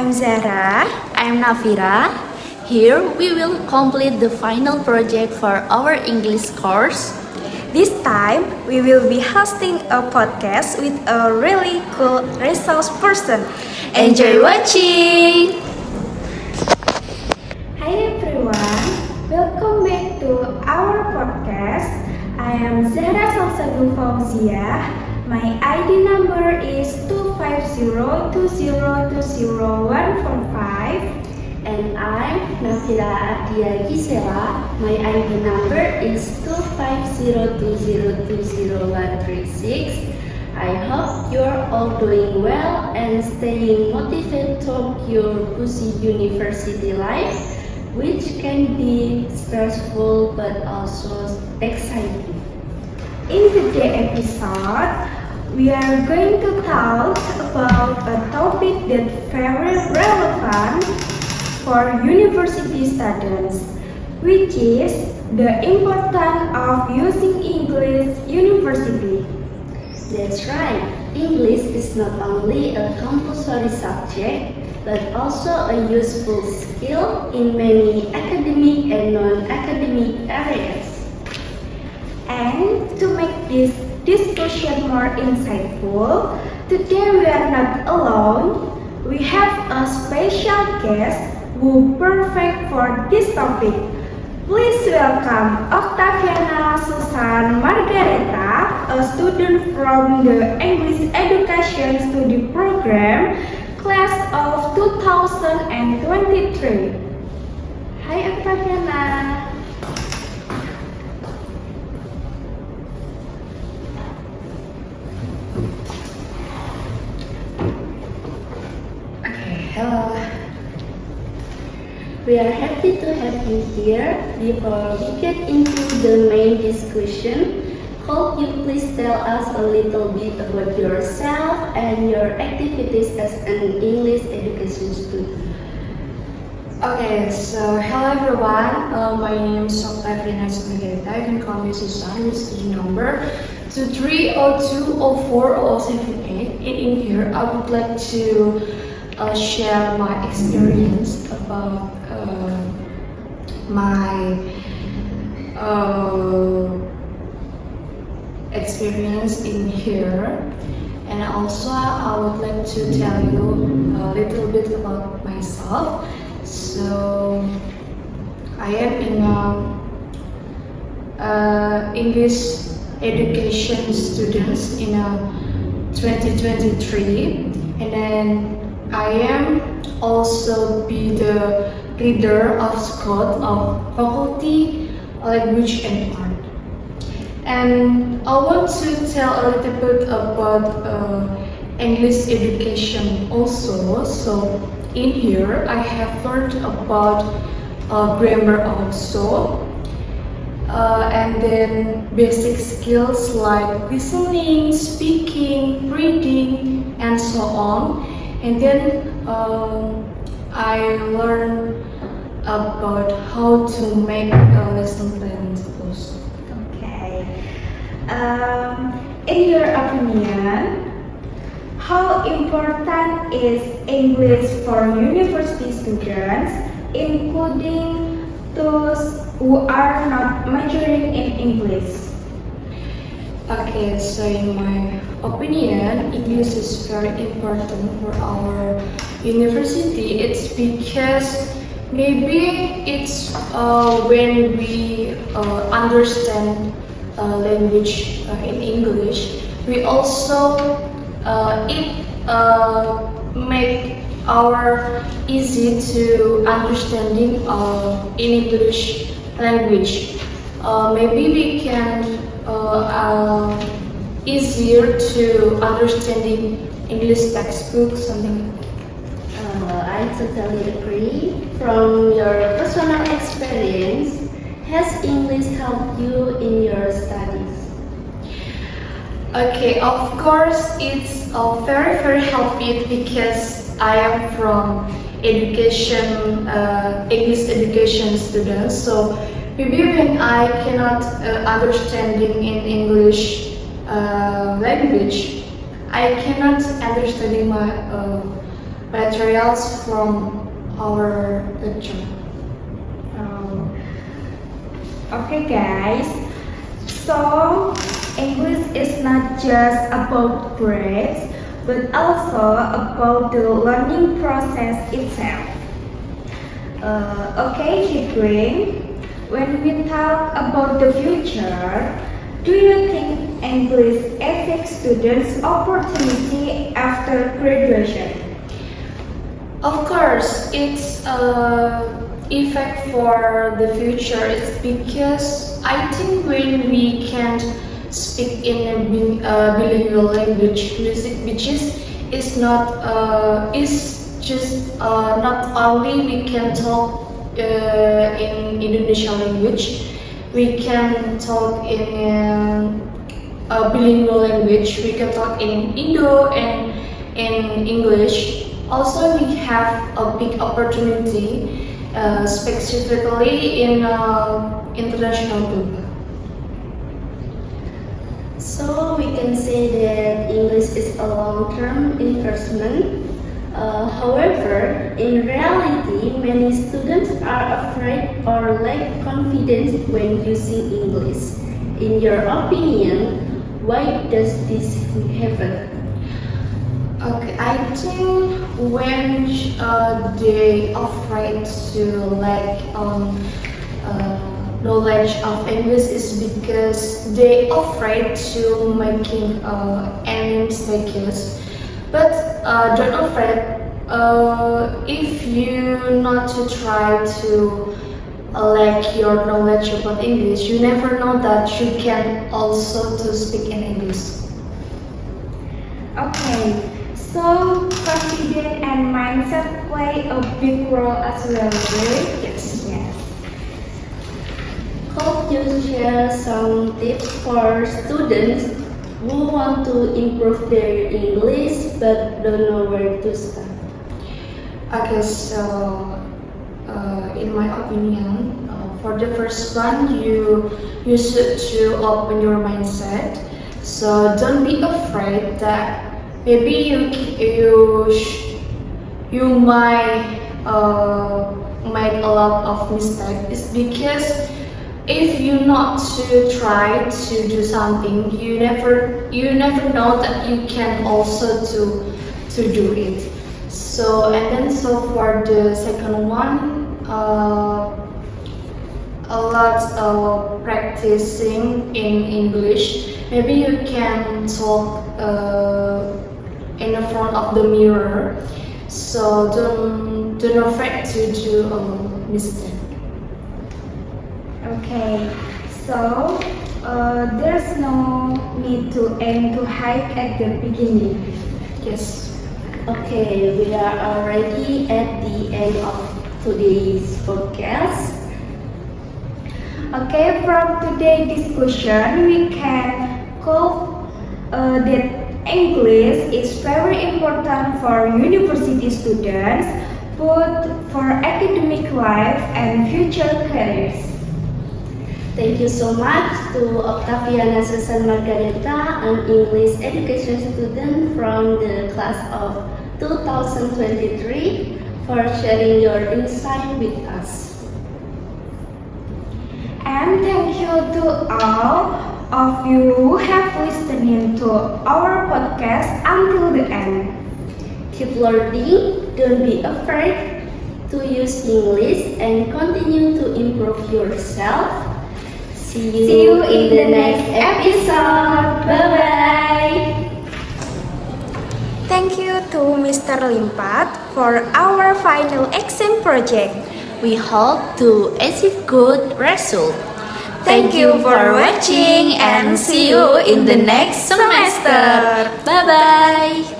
I'm Zara. I'm Nafira. Here we will complete the final project for our English course. This time we will be hosting a podcast with a really cool resource person. Enjoy watching! Hi everyone, welcome back to our podcast. I am Zara Salsabul Fauzia. My ID number is 25020202145. And I'm Nafira Adia Gisela. My ID number is 25020202136. I hope you're all doing well and staying motivated to your busy university life, which can be stressful but also exciting. In today's episode, we are going to talk about a topic that's very relevant for university students, which is the importance of using English university. That's right. English is not only a compulsory subject, but also a useful skill in many academic and non-academic areas. And to make this discussion more insightful, today we are not alone. We have a special guest who perfect for this topic. Please welcome Octaviana Susan Margareta, a student from the English Education Study Program, class of 2023. Hi Octaviana. Hello. We are happy to have you here. Before we get into the main discussion, could you please tell us a little bit about yourself and your activities as an English education student? Okay, so hello everyone. My name is Octaviana Margareta. You can call me Susan with student number 230204078. In here, I would like to share my experience about my experience in here, and also I would like to tell you a little bit about myself. So I am in English education students in 2023, and then I am also be the leader of Scout of Faculty Language and Art. And I want to tell a little bit about English education also. So in here I have learned about grammar also, and then basic skills like listening, speaking, reading, and so on. And then I learned about how to make a lesson plans also. Okay. In your opinion, how important is English for university students, including those who are not majoring in English? Okay, so in my opinion, English is very important for our university. It's because maybe it's when we understand language in English, we also it make our easy to understanding in English language. Maybe we can easier to understanding English textbook, something like that. I totally agree. From your personal experience, has English helped you in your studies? Okay, of course, it's very helpful because I am from English education student. So maybe when I cannot understanding in English language, I cannot understanding my materials from our lecture. Oh. Okay, guys. So, English is not just about grades, but also about the learning process itself. Okay, Hibrin, when we talk about the future, do you think English affects students' opportunity after graduation? Of course, it's effect for the future. It's because I think when we can speak in a bilingual language, which is not is just not only we can talk in Indonesian language, we can talk in a bilingual language. We can talk in Indo and in English. Also, we have a big opportunity, specifically in international group. So we can say that English is a long-term investment. However, in reality, many students are afraid or lack confidence when using English. In your opinion, why does this happen? Okay, I think when they afraid to lack knowledge of English is because they afraid to making any mistakes. But don't afraid. If you not to try to lack your knowledge about English, you never know that you can also to speak in English. Okay, so confidence and mindset play a big role as well, right? Yes. Yes. Could you share some tips for students who want to improve their English but don't know where to start? Okay, so in my opinion, for the first one, you should to open your mindset. So don't be afraid that maybe you might make a lot of mistakes. It's because if you not to try to do something, you never know that you can also to do it. So for the second one, a lot of practicing in English. Maybe you can talk in the front of the mirror. So don't afraid to do a mistake. Okay, so there's no need to aim too high at the beginning. Yes. Okay, we are already at the end of today's podcast. Okay, from today's discussion, we can call that English is very important for university students, both for academic life and future careers. Thank you so much to Octaviana Susan Margareta, an English education student from the class of 2023, for sharing your insight with us. And thank you to all of you who have listening to our podcast until the end. Keep learning, don't be afraid to use English, and continue to improve yourself. See you in the next episode. Bye-bye. Thank you to Mr. Limpat for our final exam project. We hope to achieve good result. Thank you for watching and see you in the next semester. Bye-bye.